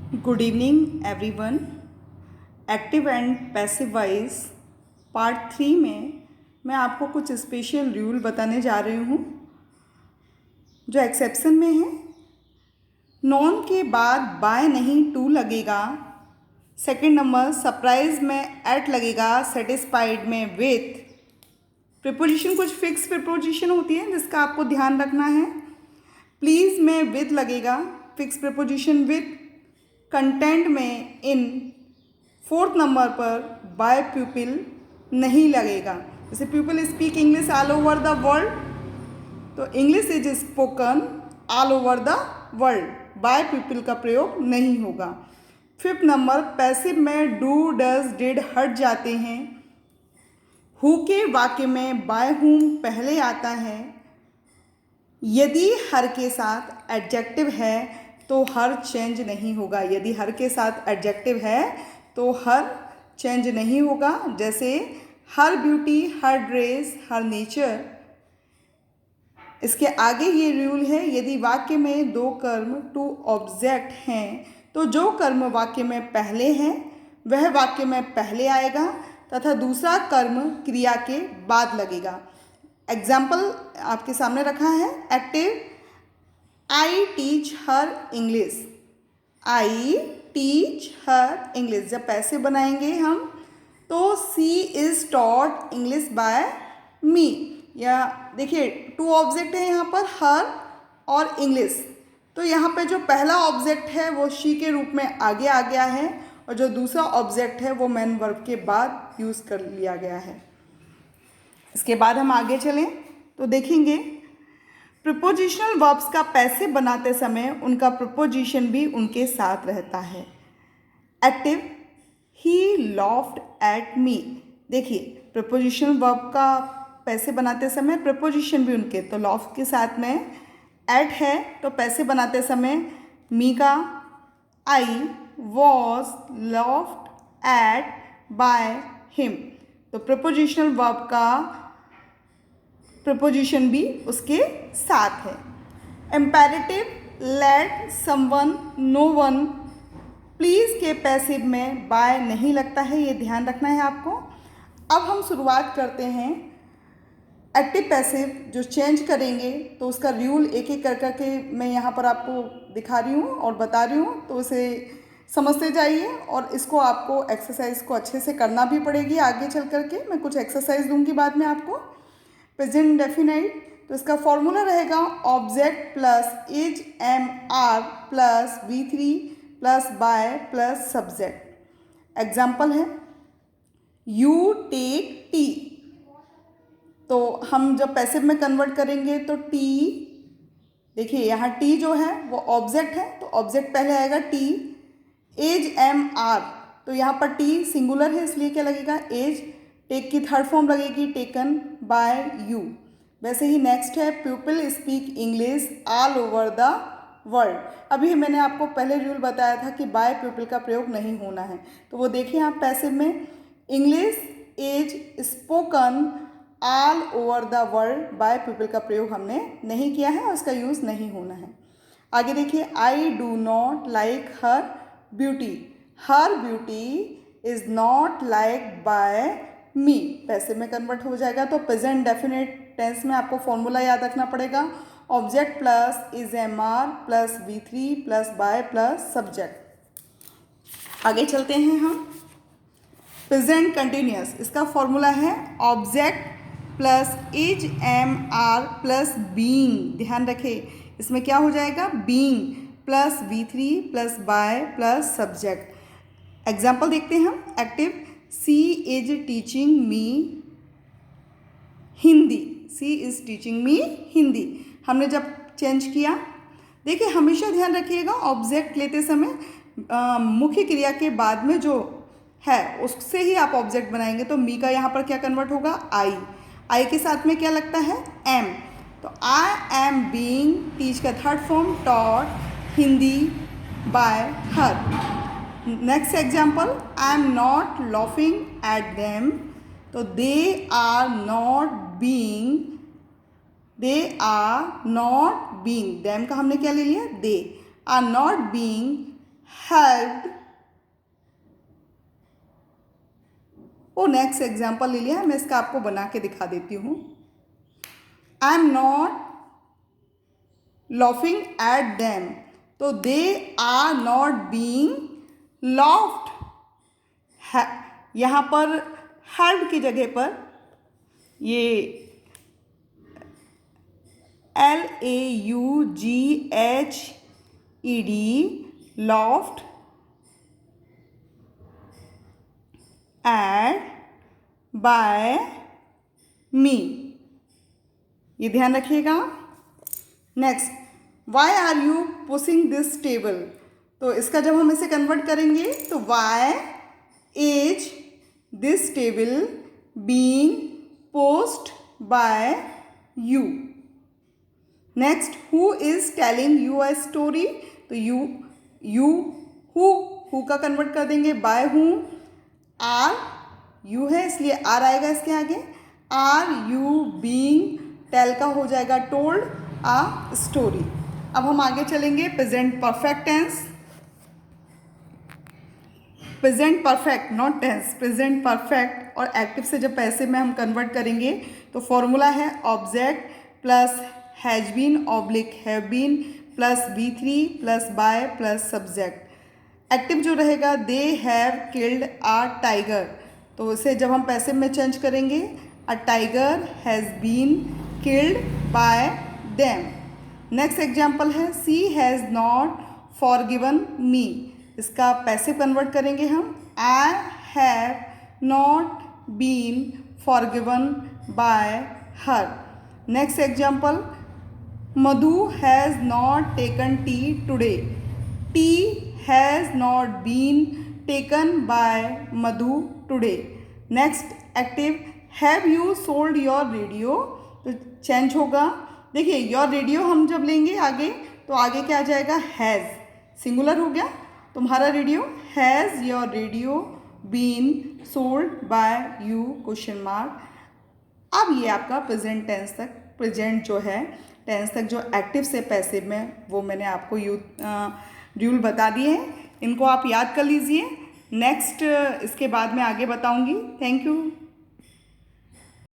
Good evening everyone. Active and passive voice part 3 में मैं आपको कुछ स्पेशल रूल बताने जा रही हूँ जो एक्सेप्शन में है। नॉन के बाद बाय नहीं टू लगेगा। सेकंड नंबर सरप्राइज में एट लगेगा। सेटिस्फाइड में विथ। प्रिपोजिशन कुछ फिक्स प्रिपोजिशन होती है जिसका आपको ध्यान रखना है। प्लीज़ में विथ लगेगा, फिक्स प्रिपोजिशन विथ। कंटेंट में इन। फोर्थ नंबर पर बाय पीपल नहीं लगेगा। जैसे people speak English all over the world, तो English is spoken all over the world, by people का प्रयोग नहीं होगा। फिफ्थ नंबर पैसिव में डू डज डिड हट जाते हैं। हु के वाक्य में बाय हुम पहले आता है। यदि हर के साथ एडजेक्टिव है तो हर चेंज नहीं होगा। यदि हर के साथ एडजेक्टिव है तो हर चेंज नहीं होगा। जैसे हर ब्यूटी, हर ड्रेस, हर नेचर। इसके आगे ये रूल है, यदि वाक्य में दो कर्म टू ऑब्जेक्ट हैं तो जो कर्म वाक्य में पहले हैं वह वाक्य में पहले आएगा तथा दूसरा कर्म क्रिया के बाद लगेगा। एग्जाम्पल आपके सामने रखा है। Active I teach her English. I teach her English जब पैसे बनाएंगे हम तो सी इज टॉट इंग्लिश बाय मी। या देखिए टू ऑब्जेक्ट है यहाँ पर, हर और इंग्लिश। तो यहाँ पे जो पहला ऑब्जेक्ट है वो शी के रूप में आगे आ गया है और जो दूसरा ऑब्जेक्ट है वो मेन वर्ब के बाद यूज़ कर लिया गया है। इसके बाद हम आगे चलें तो देखेंगे प्रिपोजिशनल वर्ब्स का पैसिव बनाते समय उनका प्रिपोजिशन भी उनके साथ रहता है। Active he laughed at me. देखिए प्रिपोजिशनल वर्ब का पैसिव बनाते समय प्रिपोजिशन भी उनके, तो लॉफ्ट के साथ में एट है तो पैसिव बनाते समय मी का I was laughed at by him, तो प्रिपोजिशनल वर्ब का प्रपोजिशन भी उसके साथ है। Imperative let someone know one. Please के पैसिव में बाय नहीं लगता है, ये ध्यान रखना है आपको। अब हम शुरुआत करते हैं एक्टिव पैसिव जो चेंज करेंगे, तो उसका रूल एक एक कर करके मैं यहाँ पर आपको दिखा रही हूँ और बता रही हूँ, तो उसे समझते जाइए और इसको आपको एक्सरसाइज को अच्छे से करना भी पड़ेगी। आगे चल करके मैं कुछ एक्सरसाइज दूंगी बाद में आपको। प्रेजेंट डेफिनाइट, तो इसका फॉर्मूला रहेगा object plus is am are plus V3 plus by plus subject. Example है यू टेक टी, तो हम जब पैसिव में कन्वर्ट करेंगे तो टी, देखिए यहाँ टी जो है वो ऑब्जेक्ट है तो ऑब्जेक्ट पहले आएगा टी। एज एम आर, तो यहाँ पर टी सिंगुलर है इसलिए क्या लगेगा एज। टेक की थर्ड फॉर्म लगेगी टेकन बाय यू। वैसे ही नेक्स्ट है people speak English all over the world. अभी मैंने आपको पहले रूल बताया था कि बाय पीपल का प्रयोग नहीं होना है, तो वो देखिए आप पैसिव में English is spoken all over the world, by people का प्रयोग हमने नहीं किया है और उसका यूज़ नहीं होना है। आगे देखिए I do not like her beauty. Her beauty is not like by me, पैसे में कन्वर्ट हो जाएगा। तो प्रेजेंट डेफिनेट टेंस में आपको फॉर्मूला याद रखना पड़ेगा object plus is am are plus V3 plus by plus subject. आगे चलते हैं हम। प्रेजेंट कंटिन्यूअस, इसका फॉर्मूला है object plus is am are plus being. ध्यान रखें इसमें क्या हो जाएगा being plus V3 plus by plus subject. Example देखते हैं हम। Active she is teaching me Hindi. She is teaching me Hindi हमने जब चेंज किया, देखिए हमेशा ध्यान रखिएगा ऑब्जेक्ट लेते समय मुख्य क्रिया के बाद में जो है उससे ही आप ऑब्जेक्ट बनाएंगे। तो मी का यहाँ पर क्या कन्वर्ट होगा आई। आई के साथ में क्या लगता है एम, तो आई एम बीइंग टीच का third form taught Hindi by her. Next example I am not laughing at them, तो they are not being, they are not being, them का हमने क्या ले लिया they are not being helped. वो next example ले लिया, मैं इसका आपको बना के दिखा देती हूँ। I am not laughing at them, तो they are not being laughed. यहाँ पर हेल्प्ड की जगह पर ये LAUGHED laughed at by me, ये ध्यान रखिएगा। Next, why are you pushing this table, तो इसका जब हम इसे कन्वर्ट करेंगे तो why is this table being post by you. Next, who is telling you a story, तो यू हु का कन्वर्ट कर देंगे बाय हूँ। आर यू है इसलिए आर आएगा इसके आगे। आर यू बीइंग टेल का हो जाएगा टोल्ड आ स्टोरी। अब हम आगे चलेंगे present perfect tense. Present perfect not tense, present perfect और एक्टिव से जब पैसे में हम कन्वर्ट करेंगे तो फॉर्मूला है object plus has been oblique have been plus V3 plus by plus subject. Active जो रहेगा they have killed a tiger, तो इसे जब हम पैसिव में चेंज करेंगे a tiger has been killed by them. Next example है she has not forgiven me, इसका पैसिव कन्वर्ट करेंगे हम I have not been forgiven by her. Next example Madhu has not taken tea today, tea has not been taken by Madhu today. Next active have you sold your radio, तो change होगा। देखिए your radio हम जब लेंगे आगे तो आगे क्या आ जाएगा हैज़, सिंगुलर हो गया, तुम्हारा radio has your radio been sold by you question mark. अब ये आपका प्रेजेंट टेंस तक, प्रेजेंट जो है टेंस तक जो एक्टिव से पैसिव में वो मैंने आपको रूल बता दिए हैं, इनको आप याद कर लीजिए। नेक्स्ट इसके बाद मैं आगे बताऊंगी। Thank you.